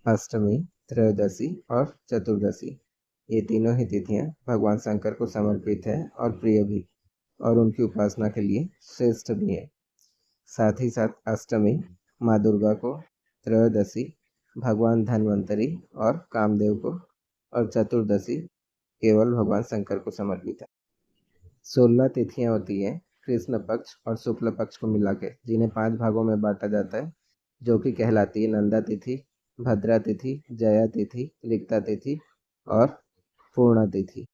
अष्टमी, त्रयोदशी और चतुर्दशी, ये तीनों ही तिथियां भगवान शंकर को समर्पित है और प्रिय भी, और उनकी उपासना के लिए श्रेष्ठ भी है। साथ ही साथ अष्टमी माँ दुर्गा को, त्रयोदशी भगवान धन्वंतरी और कामदेव को, और चतुर्दशी केवल भगवान शंकर को समर्पित है। 16 तिथियां होती हैं कृष्ण पक्ष और शुक्ल पक्ष को मिला के, जिन्हें 5 भागों में बांटा जाता है, जो कि कहलाती है नंदा तिथि, भद्रा तिथि, जया तिथि, रिक्ता तिथि और पूर्णा तिथि।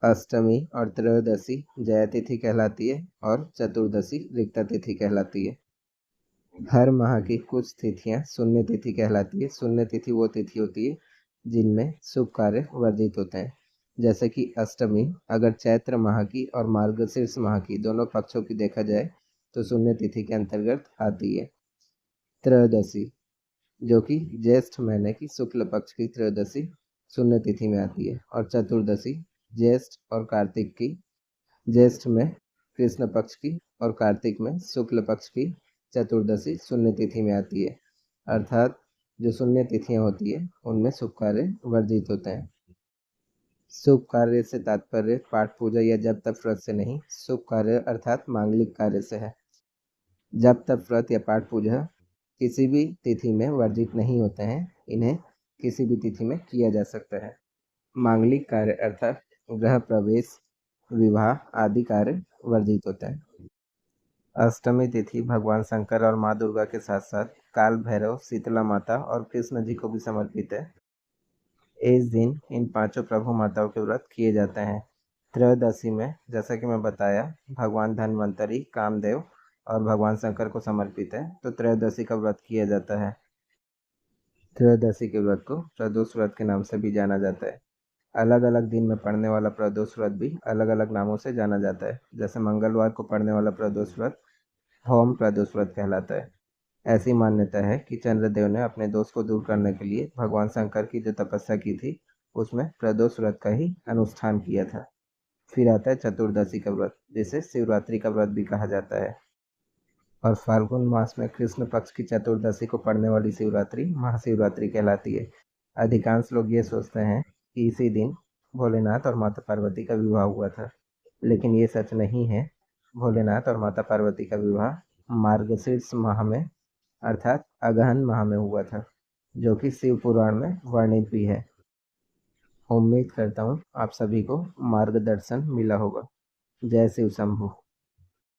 अष्टमी और त्रयोदशी जया तिथि कहलाती है और चतुर्दशी रिक्ता तिथि कहलाती है। हर माह की कुछ तिथियां शून्य तिथि कहलाती है। शून्य तिथि वो तिथि होती है जिनमें शुभ कार्य वर्जित होते हैं, जैसे कि अष्टमी अगर चैत्र माह की और मार्गशीर्ष माह की दोनों पक्षों की देखा जाए तो शून्य तिथि के अंतर्गत आती है। त्रयोदशी जो कि ज्येष्ठ महीने की शुक्ल पक्ष की त्रयोदशी शून्य तिथि में आती है, और चतुर्दशी ज्येष्ठ और कार्तिक की, ज्येष्ठ में कृष्ण पक्ष की और कार्तिक में शुक्ल पक्ष की चतुर्दशी शून्य तिथि में आती है। अर्थात जो शून्य तिथियां होती है उनमें शुभ कार्य वर्जित होते हैं। शुभ कार्य से तात्पर्य पाठ पूजा या जप तप व्रत से नहीं, शुभ कार्य अर्थात मांगलिक कार्य से है। जप तप व्रत या पाठ पूजा किसी भी तिथि में वर्जित नहीं होते हैं, इन्हें किसी भी तिथि में किया जा सकता है। मांगलिक कार्य अर्थात गृह प्रवेश, विवाह आदि कार्य वर्जित होते हैं। अष्टमी तिथि भगवान शंकर और माँ दुर्गा के साथ साथ काल भैरव, शीतला माता और कृष्ण जी को भी समर्पित है। इस दिन इन पांचों प्रभु माताओं के व्रत किए जाते हैं। त्रयोदशी में जैसा कि मैं बताया भगवान धन्वंतरी, कामदेव और भगवान शंकर को समर्पित है, तो त्रयोदशी का व्रत किया जाता है। त्रयोदशी के व्रत को प्रदोष व्रत के नाम से भी जाना जाता है। अलग अलग दिन में पड़ने वाला प्रदोष व्रत भी अलग अलग नामों से जाना जाता है। जैसे मंगलवार को पड़ने वाला प्रदोष व्रत होम प्रदोष व्रत कहलाता है। ऐसी मान्यता है कि चंद्रदेव ने अपने दोष को दूर करने के लिए भगवान शंकर की जो तपस्या की थी उसमें प्रदोष व्रत का ही अनुष्ठान किया था। फिर आता है चतुर्दशी का व्रत, जिसे शिवरात्रि का व्रत भी कहा जाता है। और फाल्गुन मास में कृष्ण पक्ष की चतुर्दशी को पड़ने वाली शिवरात्रि महाशिवरात्रि कहलाती है। अधिकांश लोग ये सोचते हैं कि इसी दिन भोलेनाथ और माता पार्वती का विवाह हुआ था, लेकिन ये सच नहीं है। भोलेनाथ और माता पार्वती का विवाह मार्गशीर्ष माह में अर्थात अगहन माह में हुआ था, जो कि शिव पुराण में वर्णित भी है। उम्मीद करता हूँ आप सभी को मार्गदर्शन मिला होगा। जय शिव शंभू।